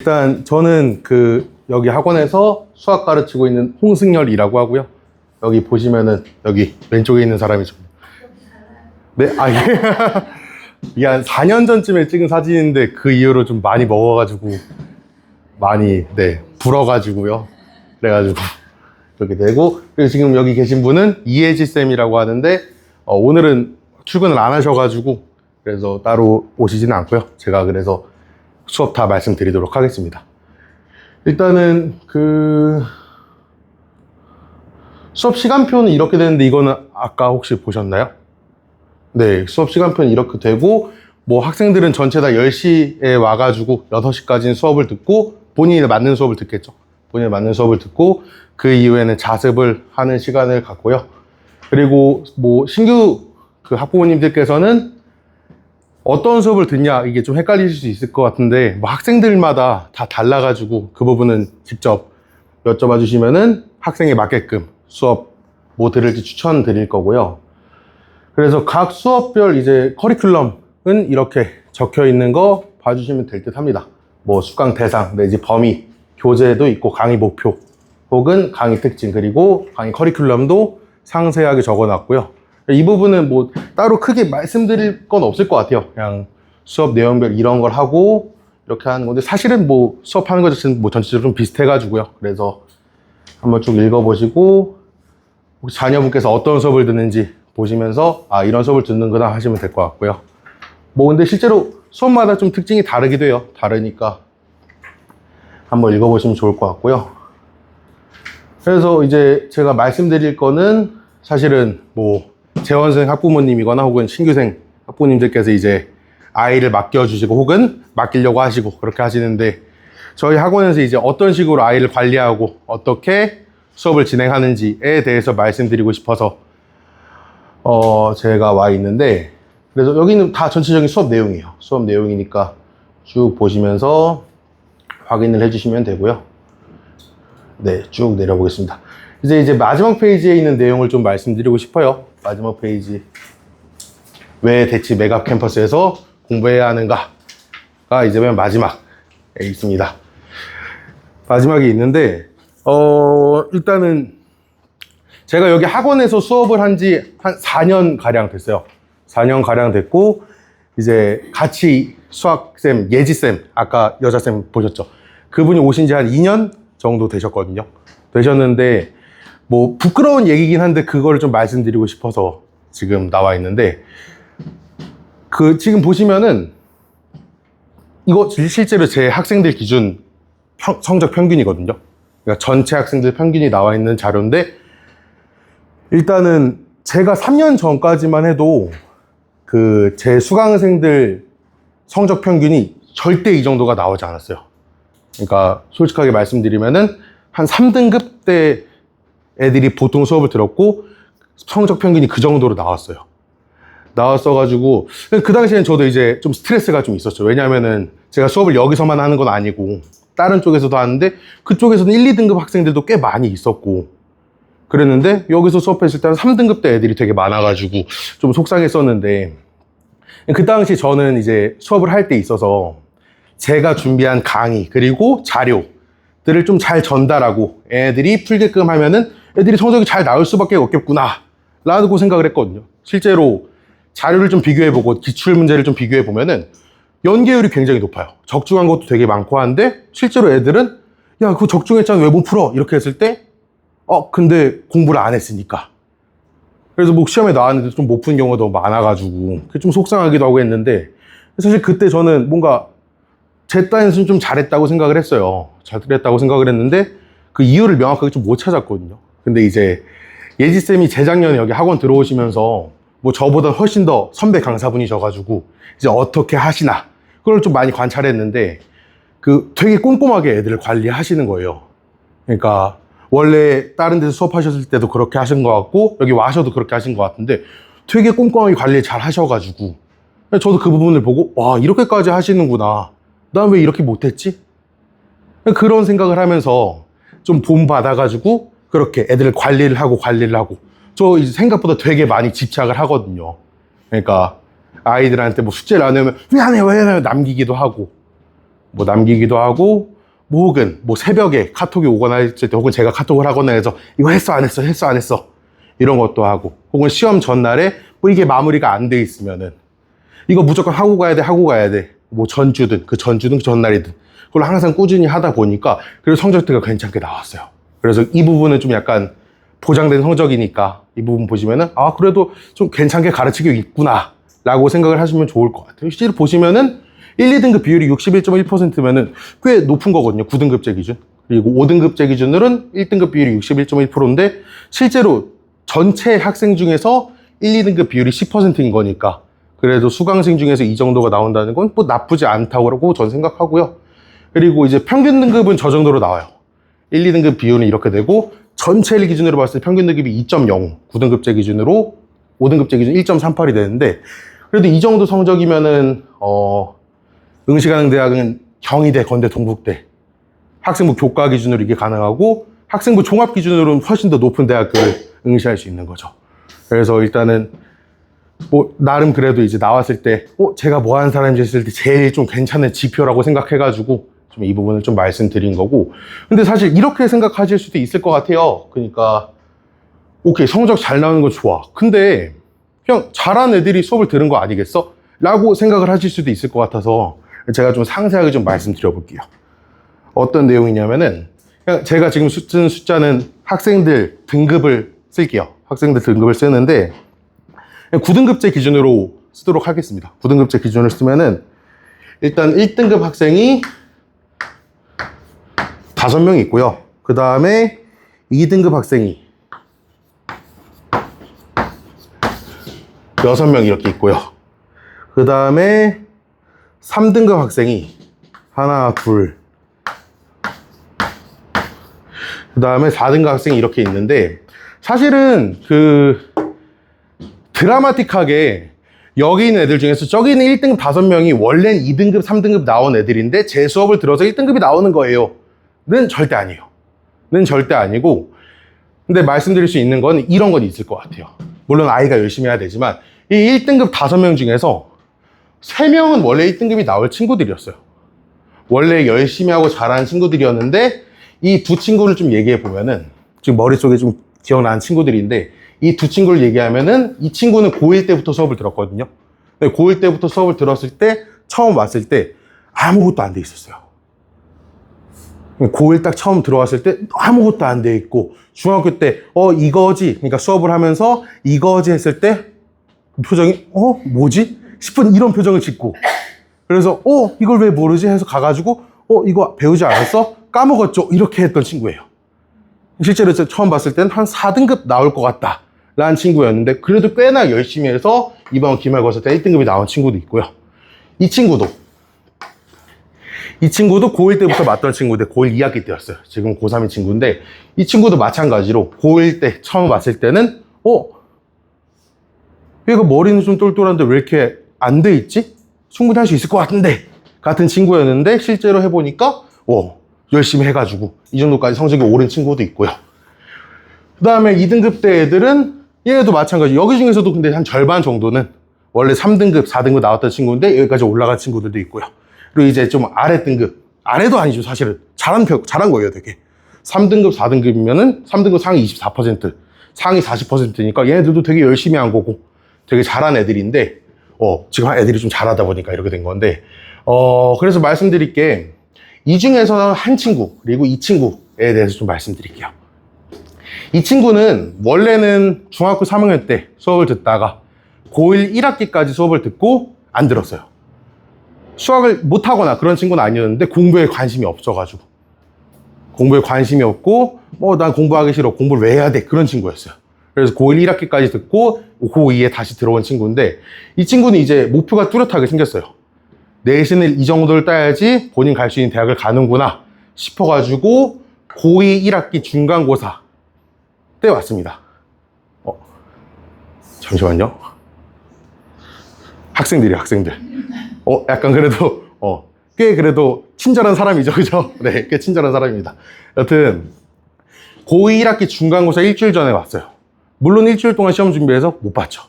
일단 저는 여기 학원에서 수학 가르치고 있는 홍승열이라고 하고요. 여기 보시면은 여기 왼쪽에 있는 사람이죠. 네, 아, 예. 이게 한 4년 전쯤에 찍은 사진인데 그 이후로 좀 많이 먹어가지고 많이 불어가지고요. 그래가지고 그렇게 되고, 그리고 지금 여기 계신 분은 이혜지 쌤이라고 하는데 오늘은 출근을 안 하셔가지고 그래서 따로 오시지는 않고요. 제가 그래서 수업 다 말씀드리도록 하겠습니다. 일단은 수업 시간표는 이렇게 되는데 이거는 아까 혹시 보셨나요? 네, 수업 시간표는 이렇게 되고, 뭐 학생들은 전체 다 10시에 와가지고 6시까지는 수업을 듣고 본인이 맞는 수업을 듣겠죠. 본인이 맞는 수업을 듣고 그 이후에는 자습을 하는 시간을 갖고요. 그리고 뭐 신규 학부모님들께서는 어떤 수업을 듣냐 이게 좀 헷갈리실 수 있을 것 같은데 뭐 학생들마다 다 달라가지고 그 부분은 직접 여쭤봐 주시면은 학생에 맞게끔 수업 뭐 들을지 추천드릴 거고요. 그래서 각 수업별 이제 커리큘럼은 이렇게 적혀 있는 거 봐주시면 될 듯 합니다. 뭐 수강 대상 내지 범위, 교재도 있고 강의 목표 혹은 강의 특징, 그리고 강의 커리큘럼도 상세하게 적어 놨고요. 이 부분은 뭐 따로 크게 말씀드릴 건 없을 것 같아요. 그냥 수업 내용별 이런 걸 하고 이렇게 하는 건데, 사실은 뭐 수업하는 것 자체는 뭐 전체적으로 좀 비슷해가지고요. 그래서 한번 쭉 읽어보시고 혹시 자녀분께서 어떤 수업을 듣는지 보시면서 아, 이런 수업을 듣는구나 하시면 될 것 같고요. 뭐 근데 실제로 수업마다 좀 특징이 다르기도 해요. 다르니까 한번 읽어보시면 좋을 것 같고요. 그래서 이제 제가 말씀드릴 거는 사실은 뭐 재원생 학부모님이거나 혹은 신규생 학부모님들께서 이제 아이를 맡겨주시고 혹은 맡기려고 하시고 그렇게 하시는데, 저희 학원에서 이제 어떤 식으로 아이를 관리하고 어떻게 수업을 진행하는지에 대해서 말씀드리고 싶어서 제가 와 있는데, 그래서 여기는 다 전체적인 수업 내용이에요. 수업 내용이니까 쭉 보시면서 확인을 해주시면 되고요. 네, 쭉 내려보겠습니다. 이제 마지막 페이지에 있는 내용을 좀 말씀드리고 싶어요. 마지막 페이지. 왜 대치 메가 캠퍼스에서 공부해야 하는가가 이제 맨 마지막에 있습니다. 마지막에 있는데, 일단은 제가 여기 학원에서 수업을 한 지 한 4년 가량 됐어요. 4년 가량 됐고, 이제 같이 수학쌤, 예지쌤, 아까 여자쌤 보셨죠? 그분이 오신 지 한 2년 정도 되셨거든요. 되셨는데, 뭐, 부끄러운 얘기긴 한데, 그거를 좀 말씀드리고 싶어서 지금 나와 있는데, 지금 보시면은, 이거 실제로 제 학생들 기준 성적 평균이거든요. 그러니까 전체 학생들 평균이 나와 있는 자료인데, 일단은 제가 3년 전까지만 해도 제 수강생들 성적 평균이 절대 이 정도가 나오지 않았어요. 그러니까 솔직하게 말씀드리면은 한 3등급 때 애들이 보통 수업을 들었고 성적 평균이 그 정도로 나왔어요. 나왔어가지고 그 당시엔 저도 이제 좀 스트레스가 좀 있었죠. 왜냐면은 제가 수업을 여기서만 하는 건 아니고 다른 쪽에서도 하는데 그쪽에서는 1, 2등급 학생들도 꽤 많이 있었고 그랬는데, 여기서 수업했을 때는 3등급 때 애들이 되게 많아가지고 좀 속상했었는데, 그 당시 저는 이제 수업을 할 때 있어서 제가 준비한 강의 그리고 자료들을 좀 잘 전달하고 애들이 풀게끔 하면은 애들이 성적이 잘 나올 수밖에 없겠구나 라고 생각을 했거든요. 실제로 자료를 좀 비교해보고 기출 문제를 좀 비교해보면은 연계율이 굉장히 높아요. 적중한 것도 되게 많고 한데 실제로 애들은 야, 그거 적중했잖아, 왜 못 풀어? 이렇게 했을 때 근데 공부를 안 했으니까. 그래서 뭐 시험에 나왔는데 좀 못 푼 경우가 너무 많아가지고 그게 좀 속상하기도 하고 했는데, 사실 그때 저는 뭔가 제 딴에서는 좀 잘했다고 생각을 했어요. 잘했다고 생각을 했는데 그 이유를 명확하게 좀 못 찾았거든요. 근데 이제 예지쌤이 재작년에 여기 학원 들어오시면서 뭐 저보다 훨씬 더 선배 강사분이셔가지고 이제 어떻게 하시나 그걸 좀 많이 관찰했는데 되게 꼼꼼하게 애들을 관리하시는 거예요. 그러니까 원래 다른 데서 수업하셨을 때도 그렇게 하신 것 같고 여기 와셔도 그렇게 하신 것 같은데 되게 꼼꼼하게 관리 잘 하셔가지고 저도 그 부분을 보고 와, 이렇게까지 하시는구나, 난 왜 이렇게 못했지? 그런 생각을 하면서 좀 본받아가지고 그렇게 애들을 관리를 하고 저 이제 생각보다 되게 많이 집착을 하거든요. 그러니까 아이들한테 뭐 숙제를 안 하면 왜 안 해요 남기기도 하고 뭐 혹은 뭐 새벽에 카톡이 오거나 했을 때, 혹은 제가 카톡을 하거나 해서 이거 했어 안 했어 했어 안 했어 이런 것도 하고, 혹은 시험 전날에 뭐 이게 마무리가 안 돼 있으면은 이거 무조건 하고 가야 돼 하고 가야 돼, 뭐 전주든 그 전날이든 그걸 항상 꾸준히 하다 보니까 그래도 성적대가 괜찮게 나왔어요. 그래서 이 부분은 좀 약간 보장된 성적이니까 이 부분 보시면은 아 그래도 좀 괜찮게 가르치고 있구나 라고 생각을 하시면 좋을 것 같아요. 실제로 보시면은 1, 2등급 비율이 61.1%면은 꽤 높은 거거든요. 9등급제 기준. 그리고 5등급제 기준으로는 1등급 비율이 61.1%인데 실제로 전체 학생 중에서 1, 2등급 비율이 10%인 거니까 그래도 수강생 중에서 이 정도가 나온다는 건 뭐 나쁘지 않다고 저는 생각하고요. 그리고 이제 평균 등급은 저 정도로 나와요. 1, 2등급 비율은 이렇게 되고 전체를 기준으로 봤을 때 평균 등급이 2.0, 9등급제 기준으로 5등급제 기준 1.38이 되는데 그래도 이 정도 성적이면은 응시가능대학은 경희대, 건대, 동국대 학생부 교과 기준으로 이게 가능하고 학생부 종합 기준으로는 훨씬 더 높은 대학교를 응시할 수 있는 거죠. 그래서 일단은 뭐 나름 그래도 이제 나왔을 때 제가 뭐 하는 사람인지 했을 때 제일 좀 괜찮은 지표라고 생각해가지고 좀 이 부분을 좀 말씀드린 거고, 근데 사실 이렇게 생각하실 수도 있을 것 같아요. 그러니까 오케이 성적 잘 나오는 거 좋아, 근데 그냥 잘하는 애들이 수업을 들은 거 아니겠어? 라고 생각을 하실 수도 있을 것 같아서 제가 좀 상세하게 좀 말씀드려 볼게요. 어떤 내용이냐면은 그냥 제가 지금 쓴 숫자는 학생들 등급을 쓸게요. 학생들 등급을 쓰는데 9등급제 기준으로 쓰도록 하겠습니다. 9등급제 기준을 쓰면은 일단 1등급 학생이 5명 있고요. 그 다음에 2등급 학생이 6명 이렇게 있고요. 그 다음에 3등급 학생이 하나, 둘, 그 다음에 4등급 학생이 이렇게 있는데 사실은 드라마틱하게 여기 있는 애들 중에서 저기 있는 1등급 5명이 원래는 2등급, 3등급 나온 애들인데 제 수업을 들어서 1등급이 나오는 거예요. 는 절대 아니에요. 는 절대 아니고, 근데 말씀드릴 수 있는 건 이런 건 있을 것 같아요. 물론 아이가 열심히 해야 되지만 이 1등급 5명 중에서 3명은 원래 1등급이 나올 친구들이었어요. 원래 열심히 하고 잘하는 친구들이었는데 이 두 친구를 좀 얘기해 보면은 지금 머릿속에 좀 기억나는 친구들인데 이 두 친구를 얘기하면은 이 친구는 고1 때부터 수업을 들었거든요. 근데 고1 때부터 수업을 들었을 때 처음 왔을 때 아무것도 안 돼 있었어요. 고1 딱 처음 들어왔을 때 아무것도 안 돼 있고 중학교 때 이거지, 그러니까 수업을 하면서 이거지 했을 때 표정이 뭐지? 싶은 이런 표정을 짓고, 그래서 이걸 왜 모르지? 해서 가가지고 이거 배우지 않았어? 까먹었죠? 이렇게 했던 친구예요. 실제로 처음 봤을 때는 한 4등급 나올 것 같다 라는 친구였는데 그래도 꽤나 열심히 해서 이번 기말고사 때 1등급이 나온 친구도 있고요. 이 친구도 고1 때부터 맞던 친구인데 고1 2학기 때였어요. 지금 고3인 친구인데 이 친구도 마찬가지로 고1 때 처음 봤을 때는 얘가 머리는 좀 똘똘한데 왜 이렇게 안 돼 있지? 충분히 할 수 있을 것 같은데 같은 친구였는데 실제로 해보니까 열심히 해가지고 이 정도까지 성적이 오른 친구도 있고요. 그 다음에 2등급 때 애들은 얘도 마찬가지. 여기 중에서도 근데 한 절반 정도는 원래 3등급, 4등급 나왔던 친구인데 여기까지 올라간 친구들도 있고요. 그리고 이제 좀 아래 등급, 아래도 아니죠 사실은. 잘한 거예요 되게. 3등급, 4등급이면은 3등급 상위 24%, 상위 40%니까 얘네들도 되게 열심히 한 거고 되게 잘한 애들인데 지금 애들이 좀 잘하다 보니까 이렇게 된 건데 그래서 말씀드릴 게 이 중에서는 한 친구, 그리고 이 친구에 대해서 좀 말씀드릴게요. 이 친구는 원래는 중학교 3학년 때 수업을 듣다가 고1 1학기까지 수업을 듣고 안 들었어요. 수학을 못하거나 그런 친구는 아니었는데 공부에 관심이 없어가지고, 공부에 관심이 없고 난 공부하기 싫어, 공부를 왜 해야 돼, 그런 친구였어요. 그래서 고1 1학기까지 듣고 고2에 다시 들어온 친구인데 이 친구는 이제 목표가 뚜렷하게 생겼어요. 내신을 이 정도를 따야지 본인 갈 수 있는 대학을 가는구나 싶어가지고 고2 1학기 중간고사 때 왔습니다. 잠시만요. 학생들. 약간 그래도 꽤 그래도 친절한 사람이죠, 그죠? 네, 꽤 친절한 사람입니다. 여튼 고2 1학기 중간고사 일주일 전에 왔어요. 물론 일주일 동안 시험 준비해서 못 봤죠.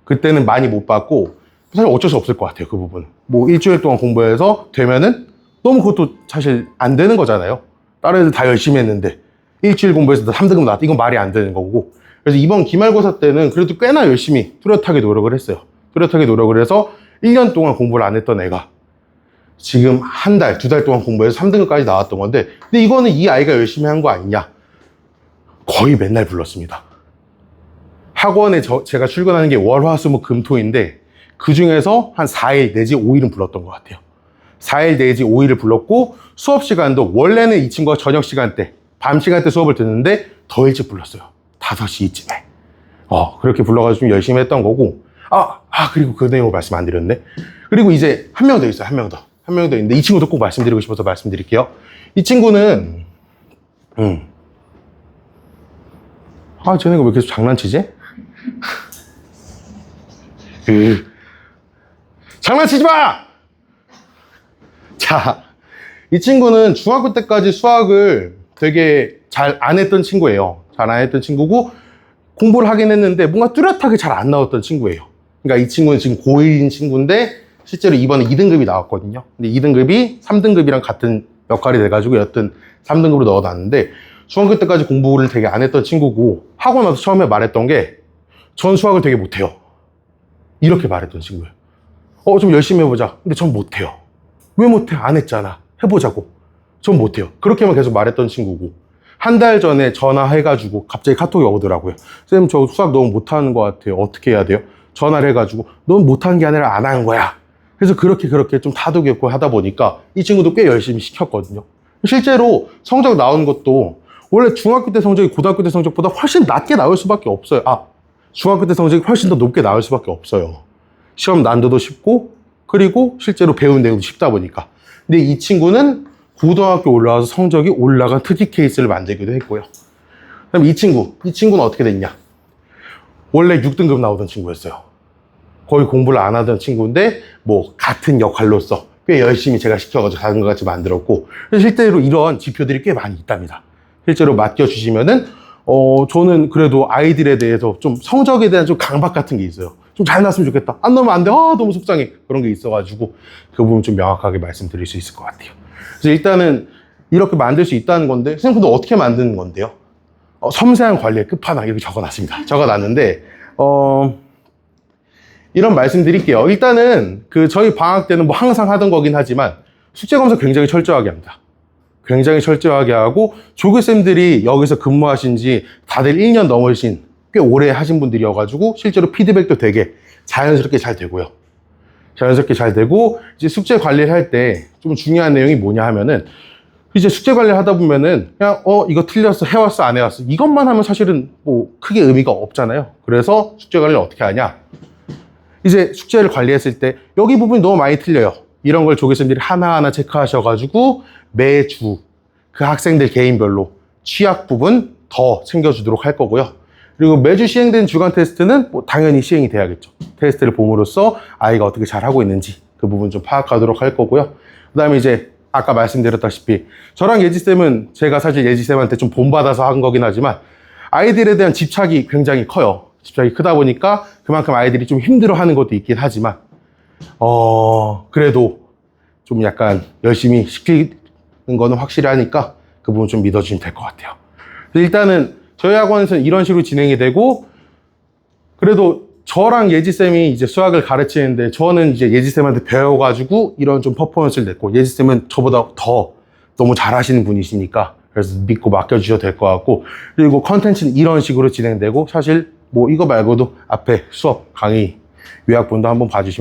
그때는 많이 못 봤고 사실 어쩔 수 없을 것 같아요. 그 부분 뭐 일주일 동안 공부해서 되면은 너무 그것도 사실 안 되는 거잖아요. 다른 애들 다 열심히 했는데 일주일 공부해서 3등급 나왔다. 이건 말이 안 되는 거고. 그래서 이번 기말고사 때는 그래도 꽤나 열심히 뚜렷하게 노력을 했어요. 뚜렷하게 노력을 해서 1년 동안 공부를 안 했던 애가 지금 한 달, 2달 동안 공부해서 3등급까지 나왔던 건데, 근데 이거는 이 아이가 열심히 한 거 아니냐? 거의 맨날 불렀습니다. 학원에 제가 출근하는 게 월, 화, 수, 목, 금, 토인데 그 중에서 한 4일 내지 5일은 불렀던 것 같아요. 4일 내지 5일을 불렀고, 수업 시간도 원래는 이 친구가 저녁 시간대, 밤 시간대 수업을 듣는데 더 일찍 불렀어요. 5시 이쯤에. 그렇게 불러가지고 좀 열심히 했던 거고. 그리고 그 내용을 말씀 안 드렸네. 그리고 이제 한 명 더 있어요. 한 명 더. 한 명 더 있는데 이 친구도 꼭 말씀드리고 싶어서 말씀드릴게요. 이 친구는 쟤네가 왜 계속 장난치지? 장난치지 마! 자, 이 친구는 중학교 때까지 수학을 되게 잘 안 했던 친구예요. 잘 안 했던 친구고, 공부를 하긴 했는데 뭔가 뚜렷하게 잘 안 나왔던 친구예요. 그러니까 이 친구는 지금 고1인 친구인데 실제로 이번에 2등급이 나왔거든요. 근데 2등급이 3등급이랑 같은 역할이 돼가지고 여튼 3등급으로 넣어놨는데, 중학교 때까지 공부를 되게 안 했던 친구고, 하고 나서 처음에 말했던 게 전 수학을 되게 못해요. 이렇게 말했던 친구예요. 좀 열심히 해보자. 근데 전 못해요. 왜 못해? 안 했잖아. 해보자고. 전 못해요. 그렇게만 계속 말했던 친구고, 한 달 전에 전화해가지고 갑자기 카톡이 오더라고요. 쌤, 저 수학 너무 못하는 것 같아요. 어떻게 해야 돼요? 전화를 해가지고 넌 못하는 게 아니라 안 하는 거야. 그래서 그렇게 좀 다독였고 하다 보니까 이 친구도 꽤 열심히 시켰거든요. 실제로 성적 나온 것도 원래 중학교 때 성적이 고등학교 때 성적보다 훨씬 낮게 나올 수밖에 없어요. 중학교 때 성적이 훨씬 더 높게 나올 수밖에 없어요. 시험 난도도 쉽고, 그리고 실제로 배운 내용도 쉽다 보니까. 근데 이 친구는 고등학교 올라와서 성적이 올라간 특이 케이스를 만들기도 했고요. 그다음에 이 친구는 어떻게 됐냐? 원래 6등급 나오던 친구였어요. 거의 공부를 안 하던 친구인데 뭐 같은 역할로서 꽤 열심히 제가 시켜가지고 다른 것 같이 만들었고, 실제로 이런 지표들이 꽤 많이 있답니다. 실제로 맡겨주시면은 저는 그래도 아이들에 대해서 좀 성적에 대한 좀 강박 같은 게 있어요. 좀 잘 나왔으면 좋겠다. 안 나오면 안 돼. 너무 속상해. 그런 게 있어가지고 그 부분 좀 명확하게 말씀드릴 수 있을 것 같아요. 그래서 일단은 이렇게 만들 수 있다는 건데, 선생님 근데 어떻게 만드는 건데요? 섬세한 관리의 끝판왕 이렇게 적어놨습니다. 적어놨는데 이런 말씀 드릴게요. 일단은 저희 방학 때는 뭐 항상 하던 거긴 하지만 숙제 검사 굉장히 철저하게 합니다. 굉장히 철저하게 하고, 조교쌤들이 여기서 근무하신 지 다들 1년 넘으신 꽤 오래 하신 분들이어가지고 실제로 피드백도 되게 자연스럽게 잘 되고요. 자연스럽게 잘 되고, 이제 숙제 관리를 할 때 좀 중요한 내용이 뭐냐 하면은, 이제 숙제 관리를 하다 보면은 그냥 이거 틀렸어, 해왔어, 안 해왔어, 이것만 하면 사실은 뭐 크게 의미가 없잖아요. 그래서 숙제 관리를 어떻게 하냐? 이제 숙제를 관리했을 때 여기 부분이 너무 많이 틀려요. 이런 걸 조교쌤들이 하나하나 체크하셔가지고 매주 그 학생들 개인별로 취약 부분 더 챙겨주도록 할 거고요. 그리고 매주 시행되는 주간 테스트는 뭐 당연히 시행이 돼야겠죠. 테스트를 봄으로써 아이가 어떻게 잘하고 있는지 그 부분 좀 파악하도록 할 거고요. 그 다음에 이제 아까 말씀드렸다시피 저랑 예지쌤은, 제가 사실 예지쌤한테 좀 본받아서 한 거긴 하지만 아이들에 대한 집착이 굉장히 커요. 집착이 크다 보니까 그만큼 아이들이 좀 힘들어하는 것도 있긴 하지만 그래도 좀 약간 열심히 시키는 거는 확실히 하니까 그 부분 좀 믿어주시면 될 것 같아요. 일단은 저희 학원에서는 이런 식으로 진행이 되고, 그래도 저랑 예지쌤이 이제 수학을 가르치는데 저는 이제 예지쌤한테 배워가지고 이런 좀 퍼포먼스를 냈고, 예지쌤은 저보다 더 너무 잘하시는 분이시니까 그래서 믿고 맡겨주셔도 될 것 같고, 그리고 컨텐츠는 이런 식으로 진행되고, 사실 뭐 이거 말고도 앞에 수업 강의 요약본도 한번 봐주시면